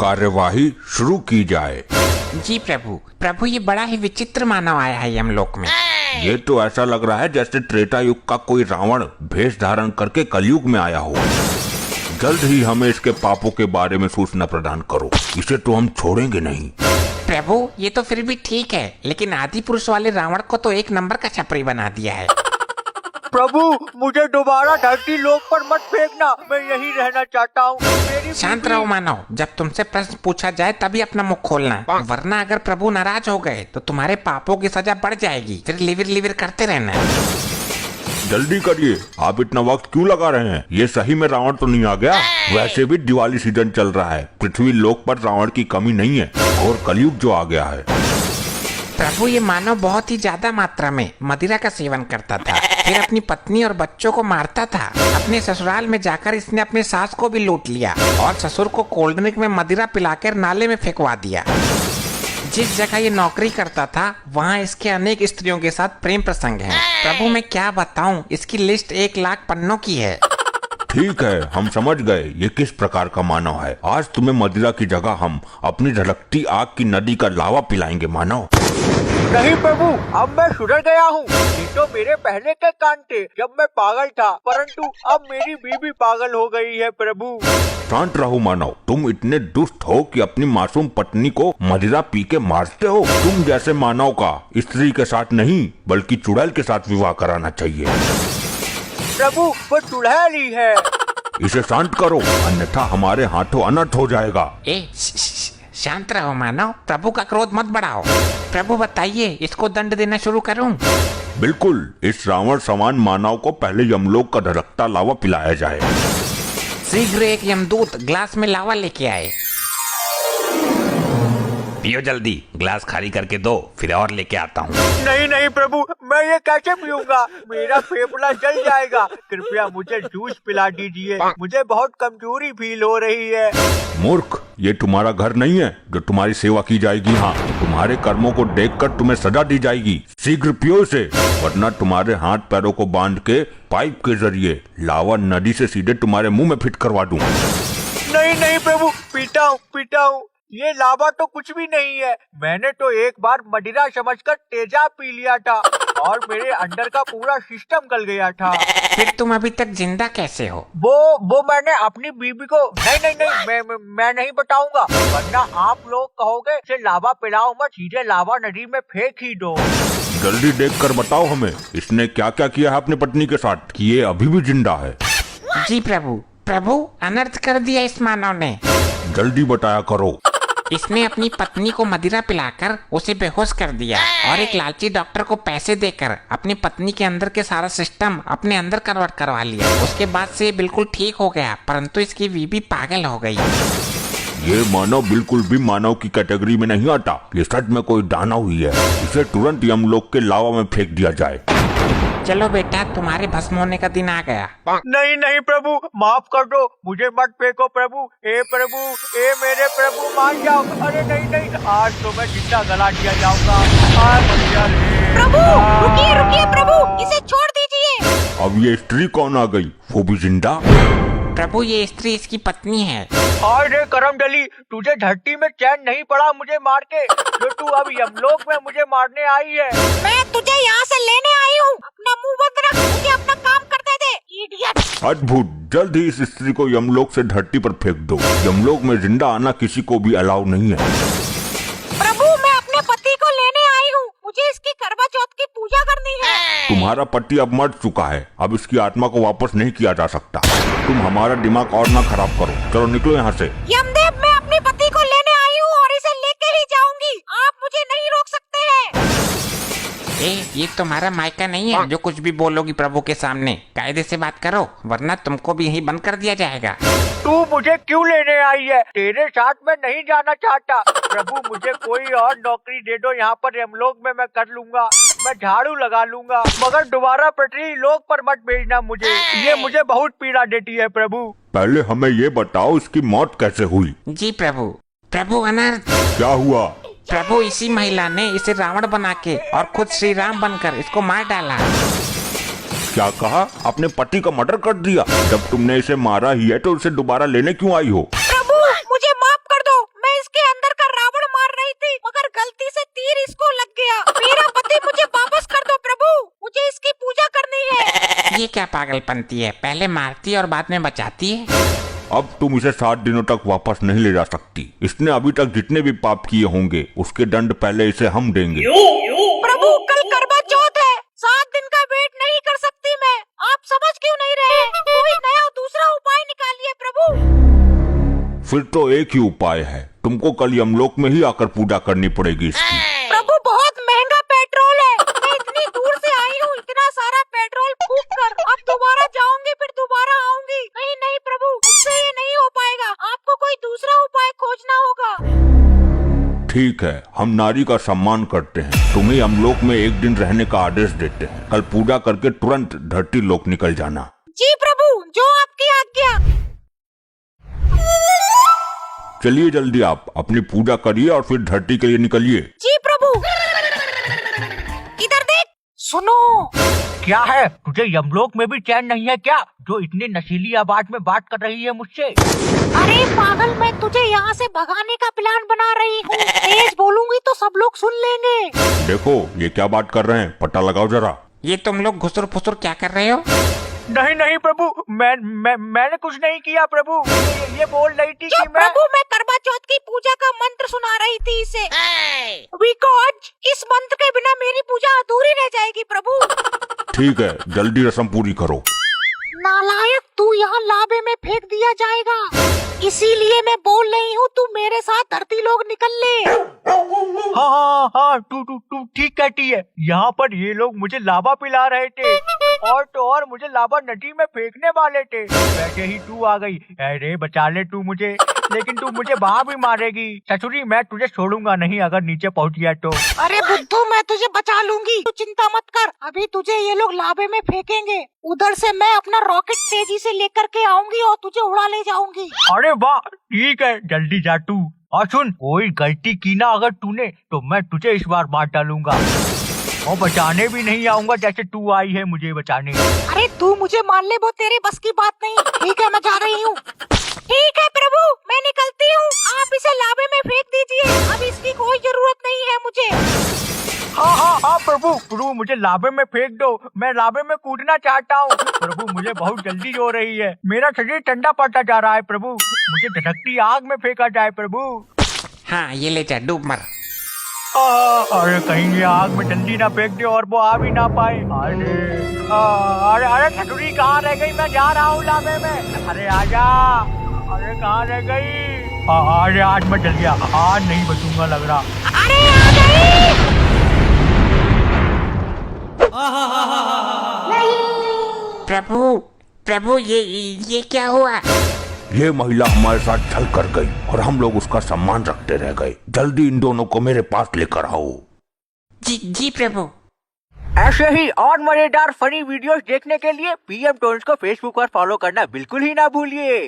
कार्यवाही शुरू की जाए। जी प्रभु। प्रभु ये बड़ा ही विचित्र मानव आया है यमलोक में। ये तो ऐसा लग रहा है जैसे त्रेता युग का कोई रावण भेष धारण करके कलयुग में आया हो। जल्द ही हमें इसके पापों के बारे में सूचना प्रदान करो, इसे तो हम छोड़ेंगे नहीं। प्रभु ये तो फिर भी ठीक है, लेकिन आदि पुरुष वाले रावण को तो एक नंबर का छपरी बना दिया है। प्रभु मुझे दोबारा धरती लोक पर मत फेंकना, मैं यहीं रहना चाहता हूँ। शांत रहो मानव, जब तुमसे प्रश्न पूछा जाए तभी अपना मुख खोलना, वरना अगर प्रभु नाराज हो गए तो तुम्हारे पापों की सजा बढ़ जाएगी। फिर लिविर लिविर करते रहना। जल्दी करिए, आप इतना वक्त क्यों लगा रहे हैं? ये सही में रावण तो नहीं आ गया? वैसे भी दिवाली सीजन चल रहा है, पृथ्वी लोक पर रावण की कमी नहीं है और कलयुग जो आ गया है। प्रभु ये मानव बहुत ही ज्यादा मात्रा में मदिरा का सेवन करता था, फिर अपनी पत्नी और बच्चों को मारता था। अपने ससुराल में जाकर इसने अपने सास को भी लूट लिया और ससुर को कोल्ड ड्रिंक में मदिरा पिलाकर नाले में फेंकवा दिया। जिस जगह ये नौकरी करता था वहाँ इसके अनेक स्त्रियों के साथ प्रेम प्रसंग हैं। प्रभु मैं क्या बताऊं, इसकी लिस्ट 1 लाख पन्नों की है। ठीक है, हम समझ गए ये किस प्रकार का मानव है। आज तुम्हें मदिरा की जगह हम अपनी झलकती आग की नदी का लावा पिलाएंगे मानव। नहीं प्रभु, अब मैं सुधर गया हूँ। ये तो मेरे पहले के कान थे जब मैं पागल था, परंतु अब मेरी बीवी पागल हो गई है प्रभु। शांत रहो मानव, तुम इतने दुष्ट हो कि अपनी मासूम पत्नी को मदिरा पी के मारते हो। तुम जैसे मानव का स्त्री के साथ नहीं बल्कि चुड़ैल के साथ विवाह कराना चाहिए। प्रभु वो चुड़ैल ही है। इसे शांत करो, अन्यथा हमारे हाथों अनर्थ हो जाएगा। शांत रहो मानव, प्रभु का क्रोध मत बढ़ाओ। प्रभु बताइए इसको दंड देना शुरू करूं? बिल्कुल, इस रावण समान मानव को पहले यमलोक का धड़कता लावा पिलाया जाए। शीघ्र एक यमदूत ग्लास में लावा लेके आए। पियो जल्दी, ग्लास खाली करके दो, फिर और लेके आता हूँ। नहीं नहीं प्रभु, मैं ये कैसे पीऊंगा? मेरा फेफड़ा जल जाएगा। कृपया मुझे जूस पिला दीजिए, मुझे बहुत कमजोरी फील हो रही है। मूर्ख, ये तुम्हारा घर नहीं है जो तुम्हारी सेवा की जाएगी। हाँ, तुम्हारे कर्मों को देखकर तुम्हें सजा दी जाएगी। शीघ्र पियो इसे, वरना तुम्हारे हाथ पैरों को बांध के पाइप के जरिए लावा नदी से सीधे तुम्हारे मुंह में फिट करवा दूं। नहीं नहीं प्रभु, पीता हूँ। ये लावा तो कुछ भी नहीं है। मैंने तो एक बार मदिरा समझकर तेजाब पी लिया था और मेरे अंदर का पूरा सिस्टम गल गया था। फिर तुम अभी तक जिंदा कैसे हो? वो मैंने अपनी बीबी को नहीं, मैं नहीं बताऊंगा, वरना आप लोग कहोगे इसे लावा पिलाओ मत, सीधे लावा नदी में फेंक ही दो। जल्दी देखकर बताओ हमें, इसने क्या क्या किया है अपनी पत्नी के साथ कि ये अभी भी जिंदा है? जी प्रभु अनर्थ कर दिया इस मानव ने। जल्दी बताया करो। इसने अपनी पत्नी को मदिरा पिलाकर उसे बेहोश कर दिया और एक लालची डॉक्टर को पैसे देकर अपनी पत्नी के अंदर के सारा सिस्टम अपने अंदर कन्वर्ट करवा लिया। उसके बाद से ये बिल्कुल ठीक हो गया, परंतु इसकी बीवी पागल हो गई। ये मानव बिल्कुल भी मानव की कैटेगरी में नहीं आता। ये सच में कोई दानव ही है। इसे तुरंत यमलोक के लावा में फेंक दिया जाए। चलो बेटा, तुम्हारे भस्म होने का दिन आ गया। नहीं प्रभु, माफ कर दो, मुझे मत फेंको प्रभु। प्रभु, मेरे प्रभु मान जाओ। अरे नहीं, आज तो मैं जिंदा गला दिया जाऊंगा। प्रभु रुकिए प्रभु, इसे छोड़ दीजिए। अब ये स्त्री कौन आ गई, वो भी जिंदा? प्रभु ये स्त्री इसकी पत्नी है। अरे करमडली, तुझे धरती में चैन नहीं पड़ा मुझे मार के, जो तू अब यमलोक में मुझे मारने आई है। मैं तुझे यहाँ से लेने आई हूँ। अपना मुंह बंद रख, मुझे अपना काम करने दे, इडियट। अद्भुत, जल्द ही इस स्त्री को यमलोक से धरती पर फेंक दो। यमलोक में जिंदा आना किसी को भी अलाउ नहीं है। प्रभु मैं अपने पति को लेने आई हूँ, मुझे इसकी करवा चौथ की पूजा करनी है। तुम्हारा पति अब मर चुका है, अब इसकी आत्मा को वापस नहीं किया जा सकता। तुम हमारा दिमाग और ना खराब करो, चलो निकलो यहाँ से। यमदेव मैं अपने पति को लेने आई हूँ और इसे लेके ही जाऊंगी, आप मुझे नहीं रोक सकते हैं। ये तुम्हारा मायका नहीं है जो कुछ भी बोलोगी प्रभु के सामने। कायदे से बात करो, वरना तुमको भी यही बंद कर दिया जाएगा। तू मुझे क्यों लेने आई है? तेरे साथ मैं नहीं जाना चाहता। प्रभु मुझे कोई और नौकरी दे दो, यहाँ पर यमलोक में मैं कर लूंगा, मैं झाड़ू लगा लूंगा, मगर दोबारा पृथ्वी लोक पर मत भेजना मुझे। ये मुझे बहुत पीड़ा देती है प्रभु। पहले हमें ये बताओ इसकी मौत कैसे हुई? जी प्रभु अनर्थ। क्या हुआ? प्रभु इसी महिला ने इसे रावण बना के और खुद श्री राम बनकर इसको मार डाला। क्या कहा? अपने पति का मर्डर कर दिया? जब तुमने इसे मारा ही है तो उसे दोबारा लेने क्यों आई हो? प्रभु मुझे माफ कर दो, ये क्या पागलपंती है, पहले मारती है और बाद में बचाती है। अब तुम इसे 7 दिनों तक वापस नहीं ले जा सकती। इसने अभी तक जितने भी पाप किए होंगे उसके दंड पहले इसे हम देंगे। प्रभु कल करवा चौथ है, 7 दिन का वेट नहीं कर सकती मैं। आप समझ क्यों नहीं रहे? कोई नया दूसरा उपाय निकालिए प्रभु। फिर तो एक ही उपाय है, तुमको कल यमलोक में ही आकर पूजा करनी पड़ेगी इसकी। प्रभु बहुत महंगा पेट्रोल है, मैं इतनी दूर से आई हूँ, इतना सारा पेट्रोल फूक कर अब दोबारा जाऊंगी फिर दोबारा आऊंगी। नहीं नहीं प्रभु, मुझसे ये नहीं हो पाएगा, आपको कोई दूसरा उपाय खोजना होगा। ठीक है, हम नारी का सम्मान करते हैं, तुम्हें यमलोक में एक दिन रहने का आदेश देते हैं। कल पूजा करके तुरंत धरती लोक निकल जाना। जी प्रभु, जो आपकी आज्ञा। चलिए जल्दी आप अपनी पूजा करिए और फिर धरती के लिए निकलिए। जी प्रभु। इधर देख, सुनो। क्या है, तुझे यमलोक में भी चैन नहीं है क्या, जो इतनी नशीली आवाज में बात कर रही है मुझसे? अरे पागल, मैं तुझे यहाँ से भगाने का प्लान बना रही हूँ। तेज बोलूंगी तो सब लोग सुन लेंगे। देखो ये क्या बात कर रहे हैं, पता लगाओ जरा। ये तुम लोग घुसुर फुसुर क्या कर रहे हो? नहीं नहीं प्रभु, मैंने कुछ नहीं किया प्रभु। ये बोल रही थी कि मैं प्रभु, मैं करवा चौथ की पूजा का मंत्र सुना रही थी इसे। बिकॉज इस मंत्र के बिना मेरी पूजा अधूरी रह जाएगी प्रभु। ठीक है, जल्दी रस्म पूरी करो। नालायक, तू यहाँ लाबे में फेंक दिया जाएगा, इसीलिए मैं बोल रही हूँ तू मेरे साथ धरती लोग निकल ले। हाँ हाँ हाँ, तू ठीक कहती है। यहाँ पर ये लोग मुझे लावा पिला रहे थे और तो और मुझे लावा नदी में फेंकने वाले थे। वैसे ही तू आ गई। अरे बचा ले तू मुझे, लेकिन तू मुझे वहाँ भी मारेगी। ससुरी, मैं तुझे छोड़ूंगा नहीं अगर नीचे पहुँच गया तो। अरे बुद्धू, मैं तुझे बचा लूंगी, तू चिंता मत कर। अभी तुझे ये लोग लाबे में फेंकेंगे, उधर से मैं अपना रॉकेट तेजी से लेकर के आऊंगी और तुझे उड़ा ले जाऊंगी। अरे वाह, ठीक है, जल्दी जा तू। और सुन, कोई गलती की ना अगर तूने तो मैं तुझे इस बार मार डालूंगा और बचाने भी नहीं आऊंगा जैसे तू आई है मुझे बचाने। अरे तू मुझे मान ले, वो तेरे बस की बात नहीं। ठीक है, मैं जा रही हूँ। ठीक है प्रभु, मैं निकलती हूँ। आप इसे लाबे में फेंक दीजिए, अब इसकी कोई जरूरत नहीं है मुझे। हाँ हाँ हाँ प्रभु, मुझे लाबे में फेंक दो, मैं लाबे में कूदना चाहता हूँ। प्रभु, मुझे बहुत जल्दी हो रही है, मेरा शरीर ठंडा पड़ता जा रहा है प्रभु, मुझे धधकती आग में फेंका जाए प्रभु। हाँ ये ले जा, डूब मर। अरे कहीं ये आग में जल्दी ना फेंक दे और वो आ भी ना पाए। अरे अरे खटुरी कहाँ रह गई, मैं जा रहा हूँ लाबे में। अरे आजा, अरे कहाँ रह गई? अरे आज मैं जल गया, आज नहीं बचूंगा लग रहा। अरे आ गई। प्रभु प्रभु, ये क्या हुआ? ये महिला हमारे साथ छल कर गई और हम लोग उसका सम्मान रखते रह गए। जल्दी इन दोनों को मेरे पास लेकर आओ। जी प्रभु। ऐसे ही और मजेदार फनी वीडियोस देखने के लिए PM टोन्स को फेसबुक पर फॉलो करना बिल्कुल ही ना भूलिए।